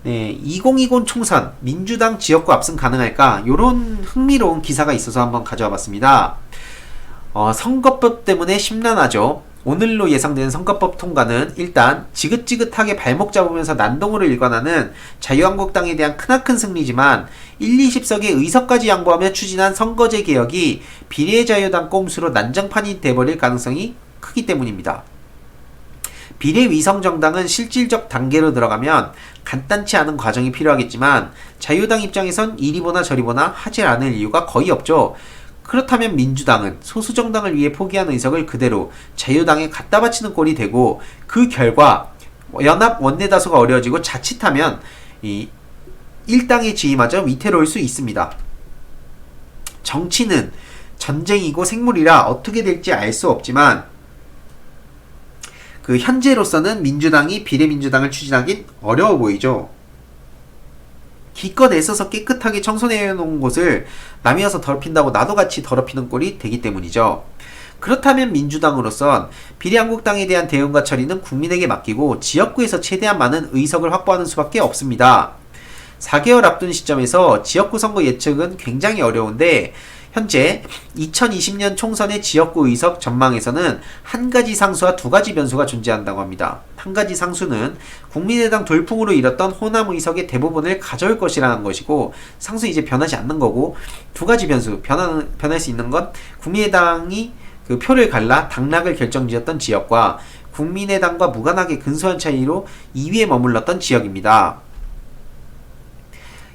네, 2020 총선 민주당 지역구 압승 가능할까? 요런 흥미로운 기사가 있어서 한번 가져와 봤습니다. 선거법 때문에 심란하죠. 오늘로 예상되는 선거법 통과는 일단 지긋지긋하게 발목 잡으면서 난동으로 일관하는 자유한국당에 대한 크나큰 승리지만 1, 20석의 의석까지 양보하며 추진한 선거제 개혁이 비례자유당 꼼수로 난장판이 돼버릴 가능성이 크기 때문입니다. 비례위성정당은 실질적 단계로 들어가면 간단치 않은 과정이 필요하겠지만 자유당 입장에선 이리 보나 저리 보나 하지 않을 이유가 거의 없죠. 그렇다면 민주당은 소수정당을 위해 포기한 의석을 그대로 자유당에 갖다 바치는 꼴이 되고 그 결과 연합 원내다수가 어려워지고 자칫하면 이 일당의 지위마저 위태로울 수 있습니다. 정치는 전쟁이고 생물이라 어떻게 될지 알 수 없지만 현재로서는 민주당이 비례민주당을 추진하긴 어려워 보이죠. 기껏 애써서 깨끗하게 청소해 놓은 곳을 남이 와서 더럽힌다고 나도 같이 더럽히는 꼴이 되기 때문이죠. 그렇다면 민주당으로선 비례한국당에 대한 대응과 처리는 국민에게 맡기고 지역구에서 최대한 많은 의석을 확보하는 수밖에 없습니다. 4개월 앞둔 시점에서 지역구 선거 예측은 굉장히 어려운데 현재 2020년 총선의 지역구 의석 전망에서는 한 가지 상수와 두 가지 변수가 존재한다고 합니다. 한 가지 상수는 국민의당 돌풍으로 잃었던 호남 의석의 대부분을 가져올 것이라는 것이고 상수 이제 변하지 않는 거고 두 가지 변수, 변할 수 있는 건 국민의당이 그 표를 갈라 당락을 결정지었던 지역과 국민의당과 무관하게 근소한 차이로 2위에 머물렀던 지역입니다.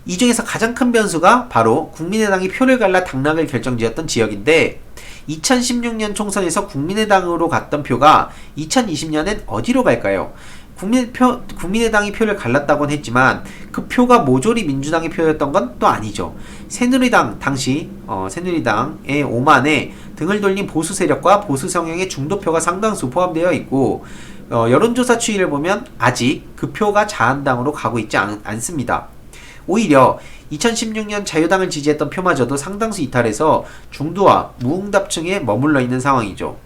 이 중에서 가장 큰 변수가 바로 국민의당이 표를 갈라 당락을 결정지었던 지역인데 2016년 총선에서 국민의당으로 갔던 표가 2020년엔 어디로 갈까요? 국민의당이 표를 갈랐다고는 했지만 그 표가 모조리 민주당의 표였던 건 또 아니죠. 새누리당 당시 새누리당의 오만에 등을 돌린 보수 세력과 보수 성향의 중도표가 상당수 포함되어 있고 여론조사 추이를 보면 아직 그 표가 자한당으로 가고 있지 않습니다. 오히려 2016년 자유당을 지지했던 표마저도 상당수 이탈해서 중도와 무응답층에 머물러 있는 상황이죠.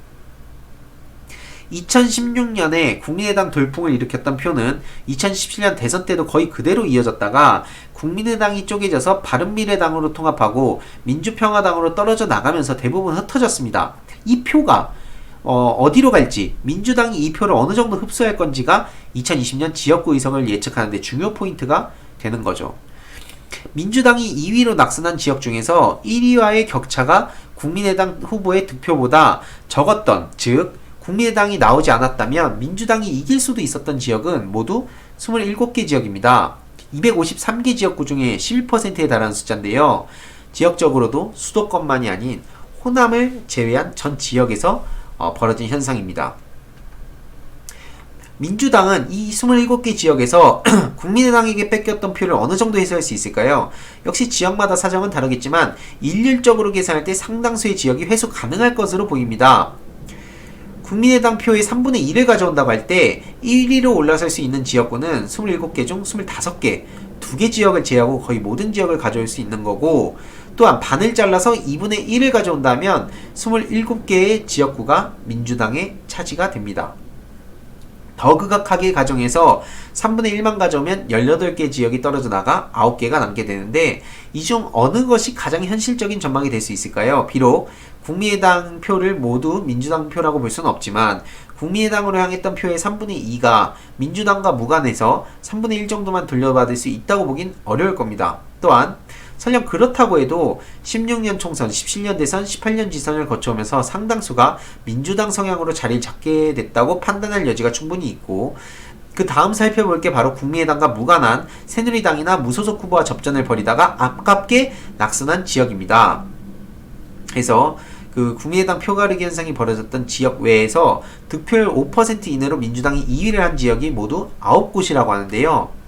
2016년에 국민의당 돌풍을 일으켰던 표는 2017년 대선 때도 거의 그대로 이어졌다가 국민의당이 쪼개져서 바른미래당으로 통합하고 민주평화당으로 떨어져 나가면서 대부분 흩어졌습니다. 이 표가 어디로 갈지, 민주당이 이 표를 어느 정도 흡수할 건지가 2020년 지역구 의석을 예측하는데 중요 포인트가 되는 거죠. 민주당이 2위로 낙선한 지역 중에서 1위와의 격차가 국민의당 후보의 득표보다 적었던, 즉 국민의당이 나오지 않았다면 민주당이 이길 수도 있었던 지역은 모두 27개 지역입니다. 253개 지역구 중에 11%에 달하는 숫자인데요. 지역적으로도 수도권만이 아닌 호남을 제외한 전 지역에서 벌어진 현상입니다. 민주당은 이 27개 지역에서 국민의당에게 뺏겼던 표를 어느 정도 해소할 수 있을까요? 역시 지역마다 사정은 다르겠지만 일률적으로 계산할 때 상당수의 지역이 회수 가능할 것으로 보입니다. 국민의당 표의 3분의 1을 가져온다고 할 때 1위로 올라설 수 있는 지역구는 27개 중 25개, 2개 지역을 제외하고 거의 모든 지역을 가져올 수 있는 거고 또한 반을 잘라서 2분의 1을 가져온다면 27개의 지역구가 민주당의 차지가 됩니다. 더 극악하게 가정해서 3분의 1만 가져오면 18개 지역이 떨어져 나가 9개가 남게 되는데 이 중 어느 것이 가장 현실적인 전망이 될 수 있을까요? 비록 국민의당 표를 모두 민주당 표라고 볼 수는 없지만 국민의당으로 향했던 표의 3분의 2가 민주당과 무관해서 3분의 1 정도만 돌려받을 수 있다고 보긴 어려울 겁니다. 또한 설령 그렇다고 해도 16년 총선, 17년 대선, 18년 지선을 거쳐오면서 상당수가 민주당 성향으로 자리를 잡게 됐다고 판단할 여지가 충분히 있고 그 다음 살펴볼 게 바로 국민의당과 무관한 새누리당이나 무소속 후보와 접전을 벌이다가 아깝게 낙선한 지역입니다. 그래서 그 국민의당 표가르기 현상이 벌어졌던 지역 외에서 득표율 5% 이내로 민주당이 2위를 한 지역이 모두 9곳이라고 하는데요.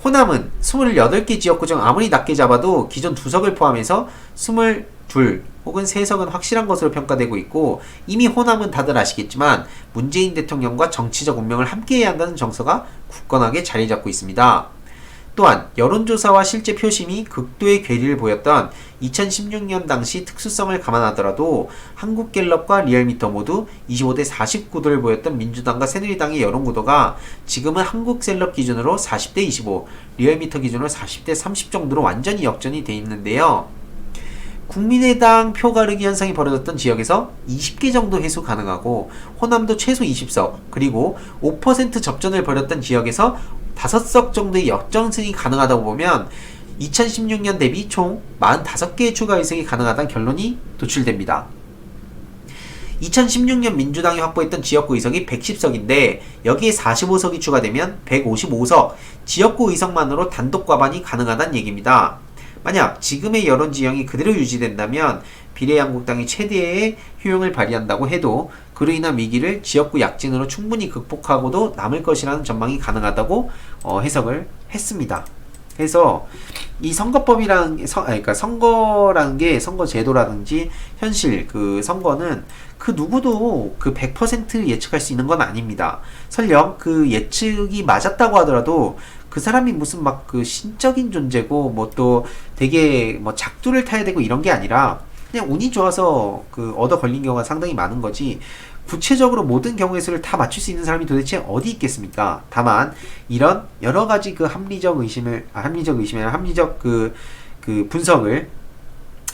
호남은 28개 지역구 중 아무리 낮게 잡아도 기존 2석을 포함해서 22 혹은 3석은 확실한 것으로 평가되고 있고 이미 호남은 다들 아시겠지만 문재인 대통령과 정치적 운명을 함께해야 한다는 정서가 굳건하게 자리 잡고 있습니다. 또한 여론조사와 실제 표심이 극도의 괴리를 보였던 2016년 당시 특수성을 감안하더라도 한국갤럽과 리얼미터 모두 25대 49도를 보였던 민주당과 새누리당의 여론구도가 지금은 한국갤럽 기준으로 40대 25, 리얼미터 기준으로 40대 30 정도로 완전히 역전이 돼 있는데요. 국민의당 표 가르기 현상이 벌어졌던 지역에서 20개 정도 회수 가능하고 호남도 최소 20석, 그리고 5% 접전을 벌였던 지역에서 5석 정도의 역전승이 가능하다고 보면 2016년 대비 총 45개의 추가 의석이 가능하다는 결론이 도출됩니다. 2016년 민주당이 확보했던 지역구 의석이 110석인데 여기에 45석이 추가되면 155석, 지역구 의석만으로 단독 과반이 가능하다는 얘기입니다. 만약 지금의 여론 지형이 그대로 유지된다면 비례한국당이 최대의 효용을 발휘한다고 해도 그로 인한 위기를 지역구 약진으로 충분히 극복하고도 남을 것이라는 전망이 가능하다고 해석을 했습니다. 그래서 이 선거법이라는 그러니까 선거라는 게 선거 제도라든지 현실 그 선거는 그 누구도 그 100% 예측할 수 있는 건 아닙니다. 설령 그 예측이 맞았다고 하더라도 그 사람이 무슨 막 그 신적인 존재고 뭐 또 되게 뭐 작두를 타야 되고 이런 게 아니라 그냥 운이 좋아서 그 얻어 걸린 경우가 상당히 많은 거지, 구체적으로 모든 경우의 수를 다 맞출 수 있는 사람이 도대체 어디 있겠습니까? 다만 이런 여러 가지 그 합리적 그 분석을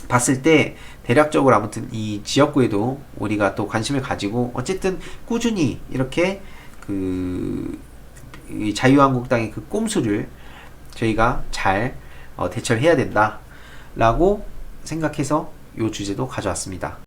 봤을 때 대략적으로 아무튼 이 지역구에도 우리가 또 관심을 가지고 어쨌든 꾸준히 이렇게 그 자유한국당의 그 꼼수를 저희가 잘 대처를 해야 된다라고 생각해서 이 주제도 가져왔습니다.